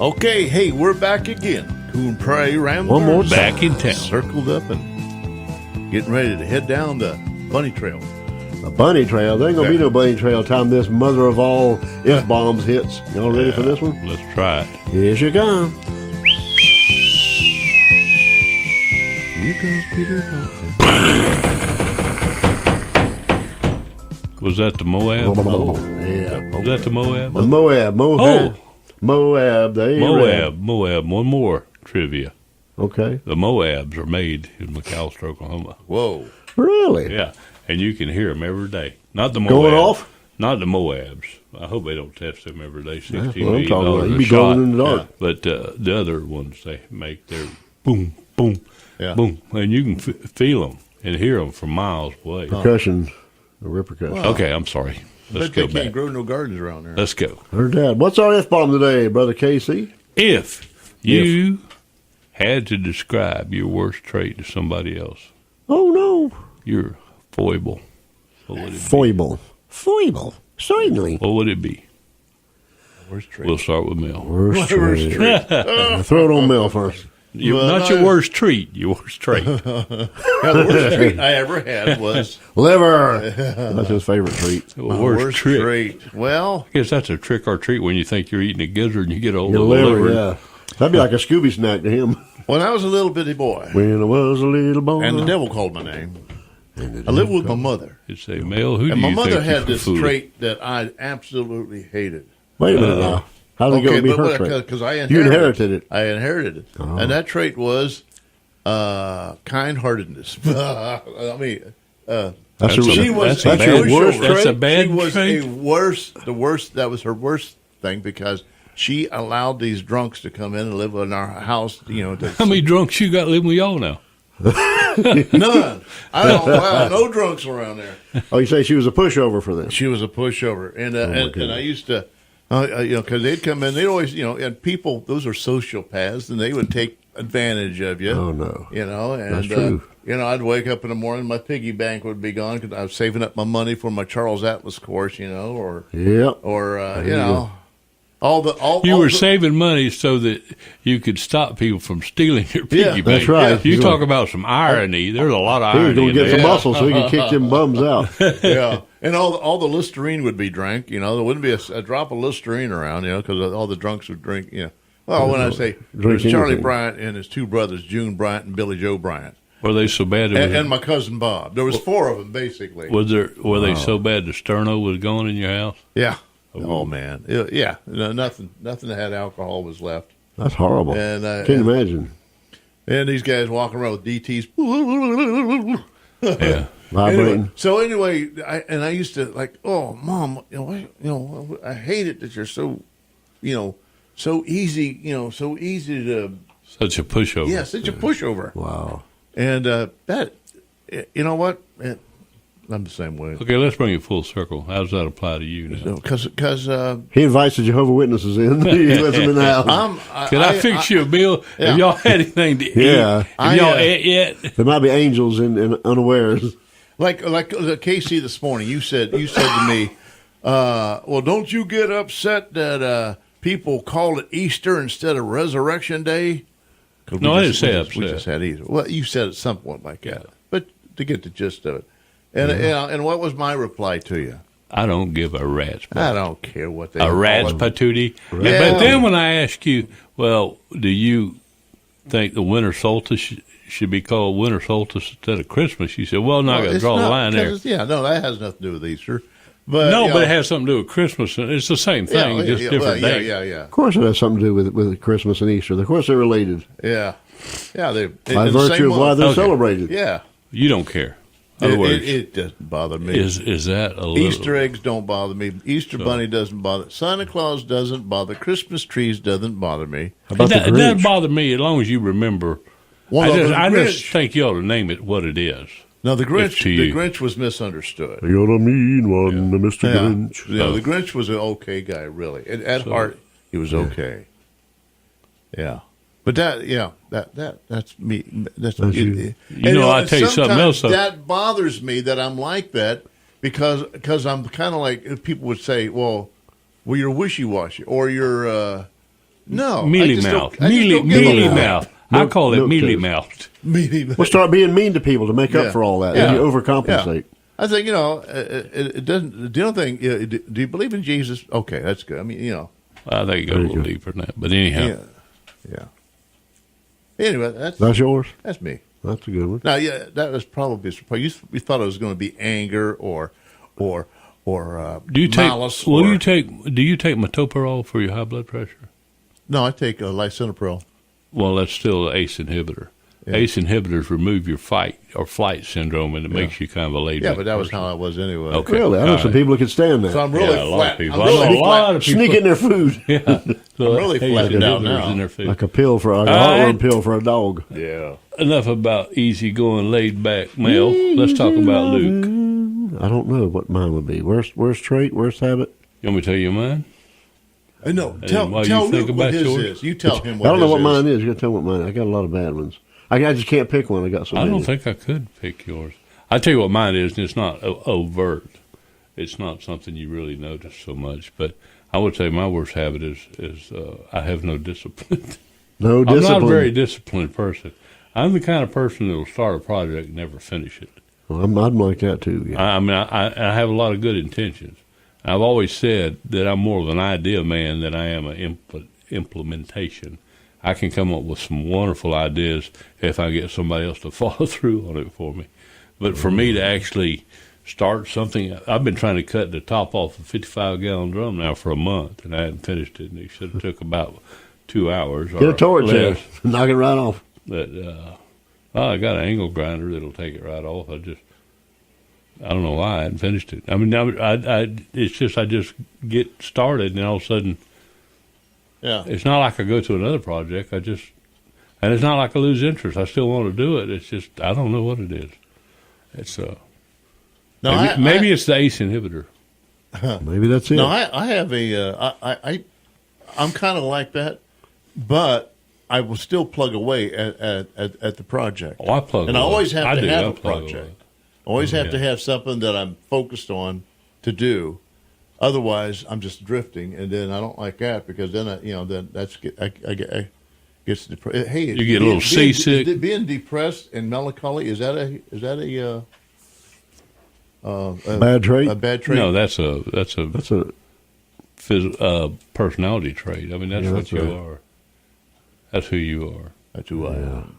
Okay, hey, we're back again. Coon Prairie Ramblers. One more time. Back in town. Circled up and getting ready to head down the bunny trail. A bunny trail. There ain't going to be no bunny trail time this mother of all F-bombs hits. Y'all ready for this one? Let's try it. Here she comes. Here comes Peter Dolphin. Was that the Moab? Yeah. Was that the Moab? The Moab. Moab. There you go. Moab. One more trivia. Okay. The Moabs are made in McAlester, Oklahoma. Whoa. Really? Yeah, and you can hear them every day. Not the Moabs. Going off? Not the Moabs. I hope they don't test them every day. That's $16 what I'm talking about. million You be a shot. going in the dark. But the other ones, they make their boom, boom, Yeah. boom, and you can feel them and hear them from miles away. Percussion. A repercussion. Wow. Okay, I'm sorry. Let's Bet they go can't back. grow no gardens around there. Let's go. Her dad. What's our F-bomb today, Brother Casey? If you had to describe your worst trait to somebody else, Oh, no. your foible, what would it be? Foible. Foible. Certainly. What would it be? Where's Trey? We'll start with Mel. Worst Where's trait. Trey? Throw it on Mel first. Not your worst treat, your worst trait. Yeah, the worst treat I ever had was Liver. That's his favorite treat. my worst treat. trait. Well, I guess that's a trick or treat when you think you're eating a gizzard and you get a hold Your of a liver, liver. yeah. That'd be like a Scooby snack to him. when I was a little bitty boy, When I was a little boy. and the devil called my name, I lived with my mother. You'd say, Mel, who do And my you mother think had you this fooled? trait that I absolutely hated. Wait a minute now. How's it going to be her trait? Because I You inherited it. I inherited it, Oh. and that trait was kind-heartedness. I mean, That's she your, was that's a your pushover. worst That's a trait? bad She was trait. the worst. That was her worst thing because she allowed these drunks to come in and live in our house. You know, How many drunks you got living with y'all now? none. I don't. Wow, no drunks around there. Oh, you say she was a pushover for this? She was a pushover, and my and goodness. I used to, you know, because they'd come in, they'd always, you know, and people, those are sociopaths, and they would take advantage of you. Oh, no. You know, and That's true. you know, I'd wake up in the morning, my piggy bank would be gone because I was saving up my money for my Charles Atlas course, you know, or Yep. you know, all You all were the- saving money so that you could stop people from stealing your piggy Yeah, bank. that's right. You He's talk gonna- about some irony. There's a lot of He was irony going in to get there. some muscle so he can kick them bums out. yeah, and all the Listerine would be drank. You know, there wouldn't be a drop of Listerine around. You know, because all the drunks would drink. You know, well, when I say Drink there's Charlie anything. Bryant and his two brothers, June Bryant and Billy Joe Bryant, Were they so bad? It was, and my cousin Bob. There was four of them basically. were they so bad the sterno was gone in your house? Yeah. Oh man. Yeah. No, nothing that had alcohol was left. That's horrible. And Can't imagine. and these guys walking around with DTs. Yeah. Vibrating. Anyway, I used to like, oh, Mom, I hate it that you're so, so easy, so easy to, Such a pushover. yeah, such a pushover. Wow. And that, you know what? I'm the same way. Okay, let's bring it full circle. How does that apply to you now? Because He invites the Jehovah's Witnesses in. He lets them in the house. Can I fix you a meal? Yeah. Have y'all had anything to eat? Yeah. Have y'all ate yet? There might be angels in unawares. like Casey this morning, you said to me, well, don't you get upset that people call it Easter instead of Resurrection Day? 'Cause No, I didn't say we upset. just had Easter. Well, you said it somewhat like that, but to get the gist of it. And what was my reply to you? I don't give a rat's butt. I don't care what they A call rat's it. patootie. Yeah. But then when I ask you, well, do you think the winter solstice should be called winter solstice instead of Christmas? You said, well, no, I got to It's draw the not, line 'cause there. it's- Yeah, no, that has nothing to do with Easter. But No, you but know, it has something to do with Christmas. It's the same thing, yeah, just yeah, different well, days. yeah. Of course, it has something to do with Christmas and Easter. Of course, they're related Yeah. They by in the virtue same of why month. they're Okay. celebrated. Yeah. You don't care. In other words, It doesn't bother me. is that a little... Easter eggs don't bother me. Easter bunny doesn't bother. Santa Claus doesn't bother. Christmas trees doesn't bother me. How about It the doesn't Grinch? bother me as long as you remember. Well, I the just Grinch- think you ought to name it what it is. No, the If Grinch. to The you. Grinch was misunderstood. You're the mean one, Mr. Yeah. Grinch. Yeah, the Grinch was an okay guy, really. At heart, he was okay. Yeah, but that's me. That's you. You know, I'll tell you something sometimes else, though. that bothers me that I'm like that because I'm kind of like people would say, well, you're wishy washy or you're No, mealy I just mouth. don't- I just don't give Mealy a- mouth. I call it Milk mealy toast. mouthed. We'll start being mean to people to make Yeah. up for all that. Yeah. And you overcompensate. I think it doesn't. The only thing, do you believe in Jesus? Okay, that's good. I mean, I think it goes a little deeper than that. But anyhow, yeah. Anyway, That's yours? that's me. That's a good one. Now, yeah, that was probably a surprise. You thought it was going to be anger or do you take? malice. Well, or, do you take metoprolol for your high blood pressure? No, I take lisinopril. Well, that's still an ACE inhibitor. Yeah. ACE inhibitors remove your fight or flight syndrome, and it makes you kind of a laid Yeah, back but that was person. how I was anyway. Okay. Really? I know All some right. people who can stand that. So I'm really Yeah, a lot flat. of people. I'm I know really a lot flat. of people. Sneak in their food Yeah, so really ACE flattened out inhibitors now. in their food. like a pill for like a All heartworm right. pill for a dog. Yeah. Enough about easygoing, laid back Mel. Let's talk about Luke. I don't know what mine would be. Worst trait, worst habit. You want me to tell you mine? No, And tell while you Luke think what about his yours? is. You tell him what I don't know his what is. mine is. You got to tell me what mine is. I got a lot of bad ones. I just can't pick one. I got so I many. don't think I could pick yours. I tell you what mine is, and it's not overt. It's not something you really notice so much. But I would say my worst habit is I have no discipline. No I'm discipline. not a very disciplined person. I'm the kind of person that will start a project and never finish it. Well, I'm like that too. Yeah. I mean, I have a lot of good intentions. I've always said that I'm more of an idea man than I am an implementation. I can come up with some wonderful ideas if I get somebody else to follow through on it for me. But for me to actually start something, I've been trying to cut the top off a 55-gallon drum now for a month, and I hadn't finished it. And it should have took about 2 hours. Get a torch there. less. Knock it right off. But I got an angle grinder that'll take it right off. I don't know why I hadn't finished it. I mean, it's just I just get started, and all of a sudden, Yeah. it's not like I go to another project. And it's not like I lose interest. I still want to do it. It's just I don't know what it is. It's No, maybe it's the ACE inhibitor. Maybe that's it. No, I have I'm kind of like that, but I will still plug away at the project. Oh, I plug and I away. always have I to do. have I a plug project. away. Always have Yeah. to have something that I'm focused on to do. Otherwise, I'm just drifting, and then I don't like that because then then I gets depressed. Hey, You get a little seasick. Being depressed and melancholy is that a Bad trait? A bad trait? No, that's a That's a personality trait. I mean, that's Yeah, what that's you right. are. That's who you are. That's who I am.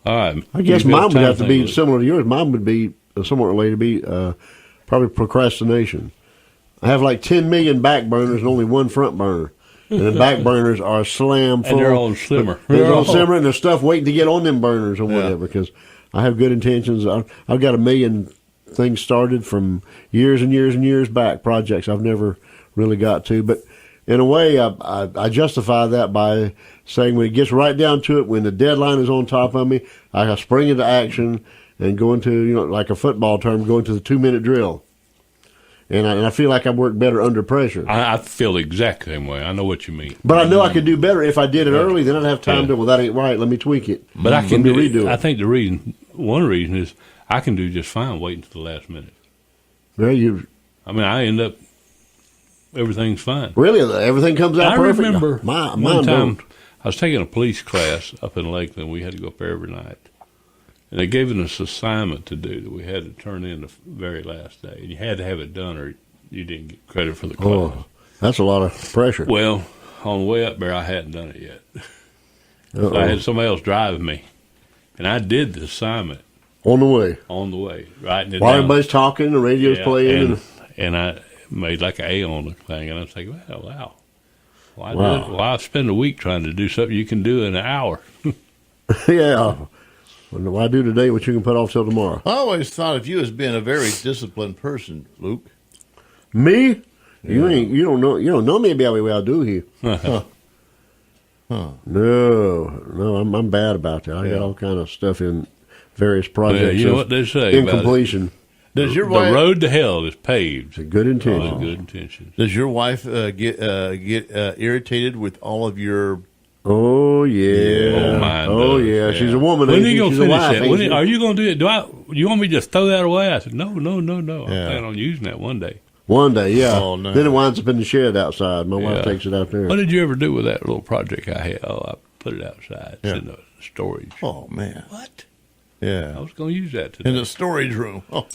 All right. I guess You've got mine would time have to be think. similar to yours. Mine would be somewhat related to be probably procrastination. I have like 10 million back burners and only one front burner. And the back burners are slam full. And they're on simmer. They're on simmer, and there's stuff waiting to get on them burners or whatever because I have good intentions. I've got a million things started from years and years and years back, projects I've never really got to. But in a way, I justify that by saying when it gets right down to it, when the deadline is on top of me, I spring into action and go into, like a football term, go into the 2-minute drill. And I feel like I work better under pressure. I feel the exact same way. I know what you mean. But I know I could do better if I did it early. Then I'd have time to, well, that ain't right. Let me tweak it. But I can Let me redo I it. think one reason is I can do just fine waiting to the last minute. Well, you I mean, I end up everything's fine. really everything comes out I perfect. remember Mine one time don't. I was taking a police class up in Lakeland. We had to go up there every night. And they gave us an assignment to do that we had to turn in the very last day. And you had to have it done or you didn't get credit for the class. Oh, that's a lot of pressure. Well, on the way up there, I hadn't done it yet. So Uh-oh. I had somebody else driving me. And I did the assignment On the way. on the way, writing it While down. everybody's talking, the radio's Yeah, playing. and I made like an A on the thing. And I was thinking, wow. Why Wow. why spend a week trying to do something you can do in an hour? Yeah. Well, I do today what you can put off till tomorrow. I always thought of you as being a very disciplined person, Luke. Me? You don't know me the way I do here. No, I'm bad about that. I got all kind of stuff in various projects. Well, you know of what they say about it. incompletion. Does your The wife road to hell is paved. Good with intention. good intentions. Does your wife get irritated with all of your? Oh yeah. Oh, mine Oh does. yeah. She's a woman. When ain't are she? you She's gonna a finish wife, that? ain't she? Are you gonna do it? You want me to just throw that away? I said, no. I Yeah. plan on using that one day. One day, yeah. Oh, no. Then it winds up in the shed outside. My wife Yeah. takes it out there. What did you ever do with that little project I had? Oh, I put it outside. It's Yeah. in the storage. Oh man. What? Yeah. I was going to use that today. In the storage room. Oh.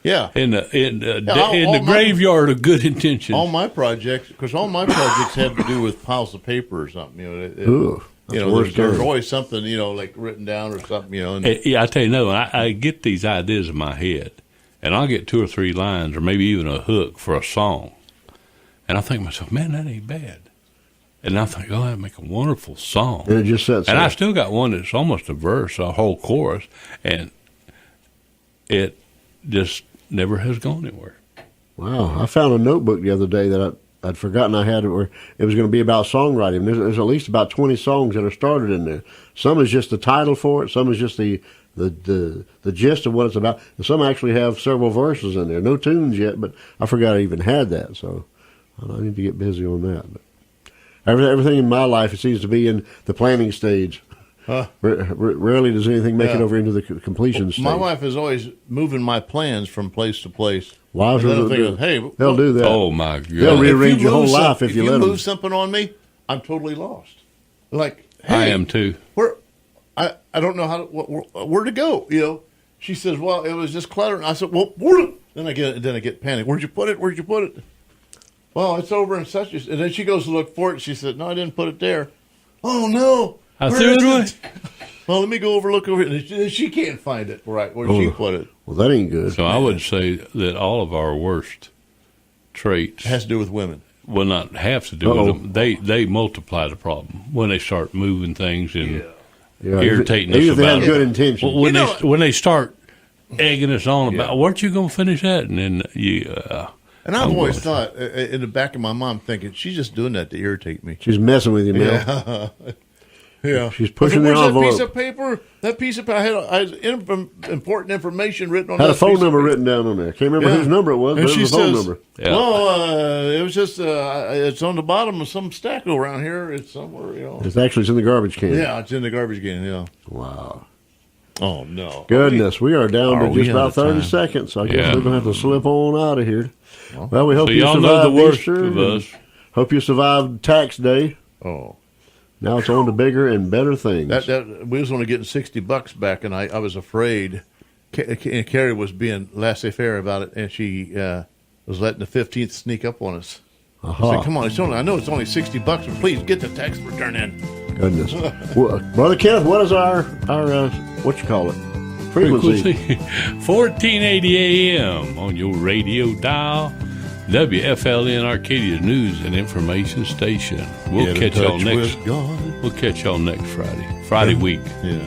Yeah. In the all my- graveyard of good intentions. All my projects, because all my projects have to do with piles of paper or something. Ooh, you know, there's always something, like written down or something. And, Yeah, I tell you, no, I get these ideas in my head, and I'll get 2 or 3 lines, or maybe even a hook for a song, and I think to myself, man, that ain't bad. And I think, oh, that'd make a wonderful song. And it just sets And there. I still got one that's almost a verse, a whole chorus, and it just never has gone anywhere. Wow. I found a notebook the other day that I'd forgotten I had it, where it was going to be about songwriting. There's at least about 20 songs that are started in there. Some is just the title for it. Some is just the gist of what it's about. And some actually have several verses in there. No tunes yet, but I forgot I even had that. So I need to get busy on that. But everything in my life, it seems to be in the planning stage. Rarely does anything make it over into the completion stage. my wife is always moving my plans from place to place. Wives And then will I'm do, thinking, hey, they'll do that. Oh, my God. They'll rearrange your whole move life if you let them. move something on me, I'm totally lost. Like, hey, I am too. I don't know how to, where to go. She says, well, it was just clutter. And I said, well, then I get panicked. Where'd you put it? Well, it's over in such and then she goes to look for it. She said, no, I didn't put it there. Oh no, I where threw it is away. Well, let me go look over it. And she can't find it right where she put it. Well, that ain't good. So I would say that all of our worst traits It has to do with women. will not have to do with them. They multiply the problem when they start moving things and Yeah, irritating even us if they about have it. good intentions. Well, when they start egging us on about, weren't you going to finish that? And then And I've always thought, in the back of my mind, thinking, she's just doing that to irritate me. She's messing with you, man. Yeah. Yeah. She's pushing the Where's envelope. that piece of paper? That piece of paper I had important information written on Had that a phone piece of number paper. written down on there. Can't remember Yeah. whose number it was, And but it she was a phone says, number. Yeah. well, it was just, it's on the bottom of some stack around here. It's somewhere, It's actually in the garbage can. Yeah, it's in the garbage can, yeah. Wow. Oh, no. Goodness, we are down Are to we just out about of 30 time? seconds. I guess Yeah. we're going to have to slip on out of here. Well, we hope So you y'all survived know the worst Easter. of us. Hope you survived tax day. Oh. Now it's on to bigger and better things. That we was only getting $60 back, and I was afraid. Carrie was being laissez-faire about it, and she was letting the 15th sneak up on us. I said, come on, I know it's only $60, but please get the tax return in. Goodness. Well, Brother Kenneth, what is our what you call it? Frequency. 1480 AM on your radio dial. WFLN Arcadia News and Information Station. We'll Get in catch y'all touch next. with God. We'll catch y'all next Friday. Friday week. Yeah.